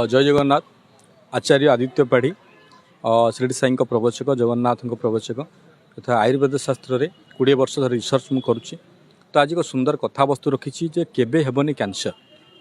जय जगन्नाथ। आचार्य आदित्य पाढ़ी शिरडी साई प्रवचक जगन्नाथ प्रवचक तथा आयुर्वेद शास्त्र में 20 वर्ष धर रिसर्च मुझे करुच्ची। तो आज एक सुंदर कथावस्तु रखी जे केबे हेबनी कैंसर।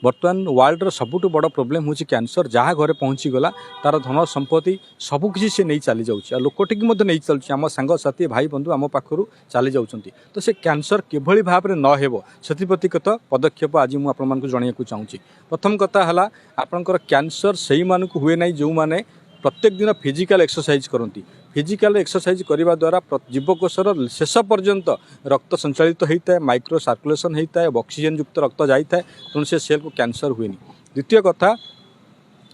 बर्तमान वर्ल्ड सबुठ बड़ प्रोब्लेम हूँ कैंसर। जहाँ घरे पहुँची गला तार धन संपत्ति सबकि सी नहीं चली जाऊँगी लोकटिक नहीं चलुच्छी आम सांगसाथी भाई बंधु आम पाखर चली जाऊँगी। तो से कैंसर किभली भाव में नहेब से प्रतिगत पदक्षेप आज मुझे आपको जनवाक चाहूँगी। प्रथम कथा है आपंकर कैंसर से मानक हुए ना जो मैंने प्रत्येक दिन फिजिकल एक्सरसाइज करती। फिजिकल एक्सरसाइज करने द्वारा जीवकोशर शेष पर्यंत रक्त संचालित होता है, माइक्रो सर्कुलेशन होता है, ऑक्सीजन युक्त रक्त जाता है, तेणु से सेल को कैंसर हुए। द्वितीय कथा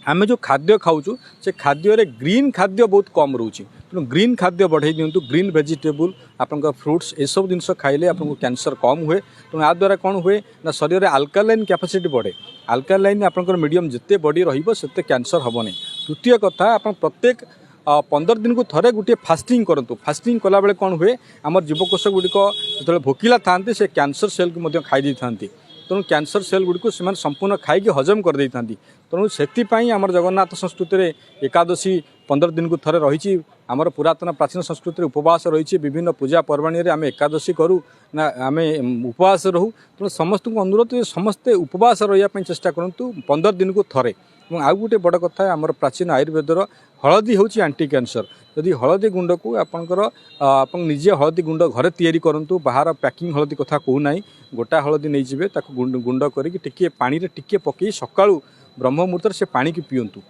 आम जो खाद्य खाऊँ से खाद्य ग्रीन खाद्य बहुत कम रोचे तेणु ग्रीन खाद्य बढ़ाई दिंतु। ग्रीन वेजिटेबल आपंकर फ्रुट्स ये सब जिन खाइले आपको कैंसर कम हुए। तेणु या द्वारा कौन हुए ना शरीर में अल्कालाइन कैपेसिटी बढ़े। अल्कालाइन आपंकर मीडियम जिते बॉडी रते कैंसर हम नहीं। तृतीय कथा आप प्रत्येक 15 दिन को थरे गोटे फास्टिंग करूँ। फास्टिंग कला बेले कौन हुए आम जीवकोश गुड़िक जो भोकिला था से कैंसर सेल को खाई था। तेणु कैंसर सेल गुड़ी से संपूर्ण खाई हजम कर दे था। तेणु से आम जगन्नाथ संस्कृति में एकादशी 15 दिन को थरे रही। आमर पुरातन प्राचीन संस्कृति उपवास रही। विभिन्न पूजा पर्वाणी आम एकादशी करूँ ना आम उपवास रहूँ। तेणु समस्त को अनुरोध समस्ते उपवास रही चेष्टा करूँ 15 दिन को थरे। आउ गोटे बड़ कथा आमर प्राचीन आयुर्वेदर हलदी हूँ एंटी कैंसर। यदि हलदी गुंड को आपंकर आप निजे हलदी गुंड घरे तैयारी करूँ। बाहर पैकिंग हलदी कथा कहूना गोटा हलदी नहीं जाए गुंड करके पानी रे टिके पकई सका ब्रह्म मुहूर्त से पानी की पीयंतु।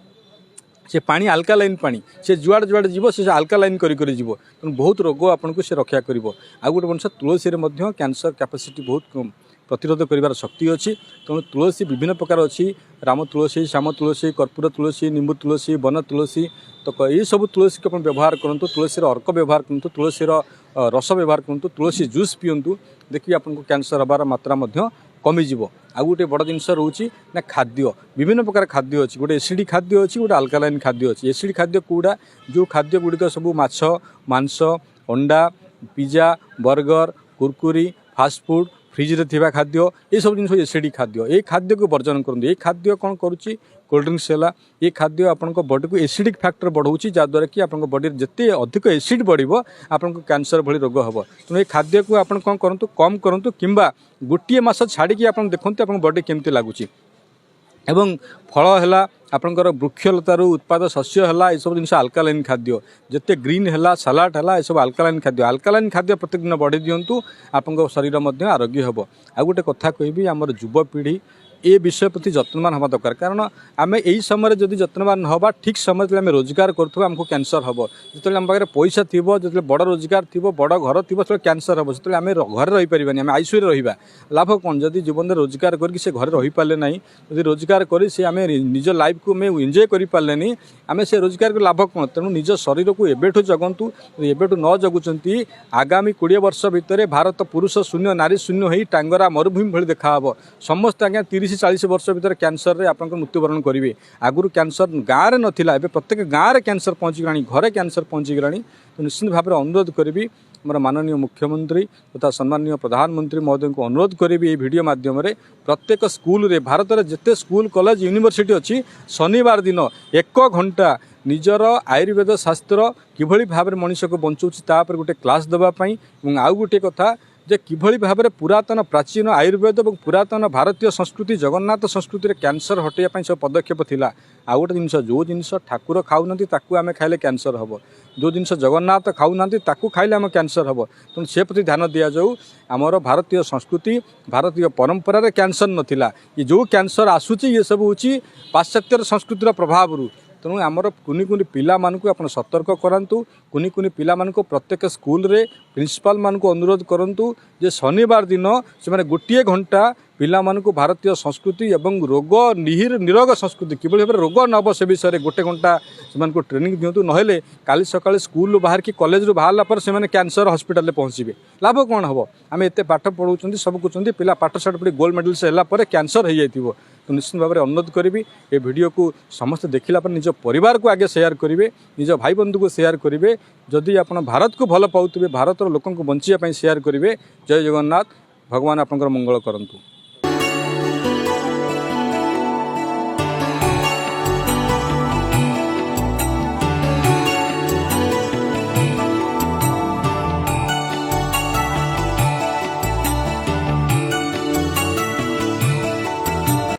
से पानी अल्कालाइन पानी से जुआड़े जुआड़े जीव से अल्कालाइन करी जीव। तेणु बहुत रोग आपको से रक्षा कर। आ गोटे जिन तुलसी कैंसर कैपेसिटी बहुत प्रतिरोध कर शक्ति अच्छी। तेणु तुलसी विभिन्न प्रकार अच्छी। राम तुलसी, श्याम तुलसी, कर्पूर तुलसी, निंबू तुलसी, वन तुलसी। तो ये सब तुलसी को व्यवहार करूँ। तुलसी अर्क व्यवहार करूँ, तुलसी रस व्यवहार करूँ, तुलसी जूस पीयंतु। देखिए आपको कैंसर हबार मात्रा कमिज। आ गोटे बड़ जिनस रोचे ना खाद्य विभिन्न प्रकार खाद्य अच्छी। गोटे एसिड खाद्य अच्छी, गोटे अल्कालाइन खाद्य अच्छी। एसिड खाद्य कौड़ा जो खाद्य गुड़िक सब माछ, मांस, अंडा, पिज्जा, बर्गर, कुरकुरी, फास्टफुड, फ्रिज रे खाद्य ये सब जिन एसिड खाद्य। ये खाद्य को वर्जन करूँ। ये खाद्य कौन करुच्ची कोल्ड ड्रिंक्स है। ये खाद्य आपण बॉडी को एसिडिक फैक्टर बढ़ाऊँगी जहाँद्वारा कि आपंक बॉडी जिते अधिक एसिड बढ़ो आपको कैंसर भली रोग हम। तेणु ये खाद्य को आप कौन करूँ कम करूँ कि गोटे मस छाड़ी आप देखते आप बॉडी केमती लगुच। एवं फल है आपंकर वृक्षलतार उत्पाद शस्य है ये सब जिन अल्कालाइन खाद्य जिते ग्रीन है सलाड है सब अल्कालाइन खाद्य। अल्कालाइन खाद्य प्रत्येक दिन बढ़ी दिंतु आप शरीर आरोग्य हम। आ गोटे कथा कहि आमर युवपीढ़ी ए विषय प्रति जत्नवान हवा दरकार। कारण आम यही समय जदि जत्नवान हवा ठीक समय आम रोजगार करूँ आमको कैंसर हम। जो आम पाखे पैसा थी जो बड़ रोजगार थी बड़ घर थी से कैंसर हम। जो आम घर रही पारानी आम आईसीयू रहा लाभ कौन। जदि जीवन में रोजगार करके से घर रही पारे ना जब रोजगार कर आम निज लाइफ को आम एंजॉय कर पारे आम से रोजगार कर लाभ कौन। तेणु निज शरीर को एबेठू जगंतु। एबेठू न जगुंट आगामी 20 वर्ष भितर भारत पुरुष शून्य नारी शून्य हो टांगरा मरुभूमि भली देखा समस्त आज्ञा 30-40 वर्ष भीतर कैंसर रे आपन मृत्युवरण करेंगे। आगुरी कैंसर गाँव में नाला ए प्रत्येक गाँव में कैंसर पहुँची गलानी घरे कैंसर पहुँची गलानी। तो निश्चित भाव में अनुरोध करी मोर माननीय मुख्यमंत्री तथा सम्माननीय प्रधानमंत्री महोदय को अनुरोध करी ये वीडियो माध्यम प्रत्येक स्कूल रे भारत में जिते स्कूल कॉलेज यूनिवर्सिटी अच्छी शनिवार दिन 1 घंटा निजर आयुर्वेद शास्त्र किभली भाव में मनीष को बचाऊँच तापर गोटे क्लास देवाई। आउ गोटे कथा जे किभली भाव में पुरातन प्राचीन आयुर्वेद और पुरातन भारतीय संस्कृति जगन्नाथ संस्कृति कैंसर हटाइवाई सब पदक्षेप थिला। आ गोटे जिन जो जिनस ठाकुर खाऊना आम खाइले कैंसर हम। जो जिनस जगन्नाथ खाऊना खाइले आम कैंसर हम। तेणु से प्रति ध्यान दि जाऊ। आमर भारतीय संस्कृति भारतीय परंपरा कैंसर नथिला। ये जो कैंसर आसूची ये सब हूँ पाश्चात्य संस्कृतिर प्रभाव। तेणु आमर कुनि कुनि पिला मानकु आपण सतर्क करांतु। कुनि कुनि पिला मानकु प्रत्येक स्कूल रे प्रिंसिपाल मानकु अनुरोध करंतु जे शनिवार दिन से माने गोटे घंटा पिला मानकु भारतीय संस्कृति एवं रोग निरोग संस्कृति किभली भाबरे रोग नब से विषय गोटे घंटा से ट्रेनिंग दिंतु। नहेले काली सकाळे स्कूल बाहर कि कॉलेज रू बाहरला पर से माने कैंसर हॉस्पिटल पहुँचे लाभ कौन हम। आम एत पाठ पढ़ाऊँ सब कुछ पिला पाठ साठ पढ़ी गोल्ड मेडल से है कैंसर हो जाइए। तो निश्चित भाव में अनुरोध करी ये वीडियो को समस्त देखला पर निज परिवार को आगे शेयर करेंगे, निज भाई बंधु को शेयर करेंगे। जदि आप भारत को भल पाउथिबे भारत लोक बंचिया शेयर करेंगे। जय जगन्नाथ। भगवान आपनकर मंगल करंतु।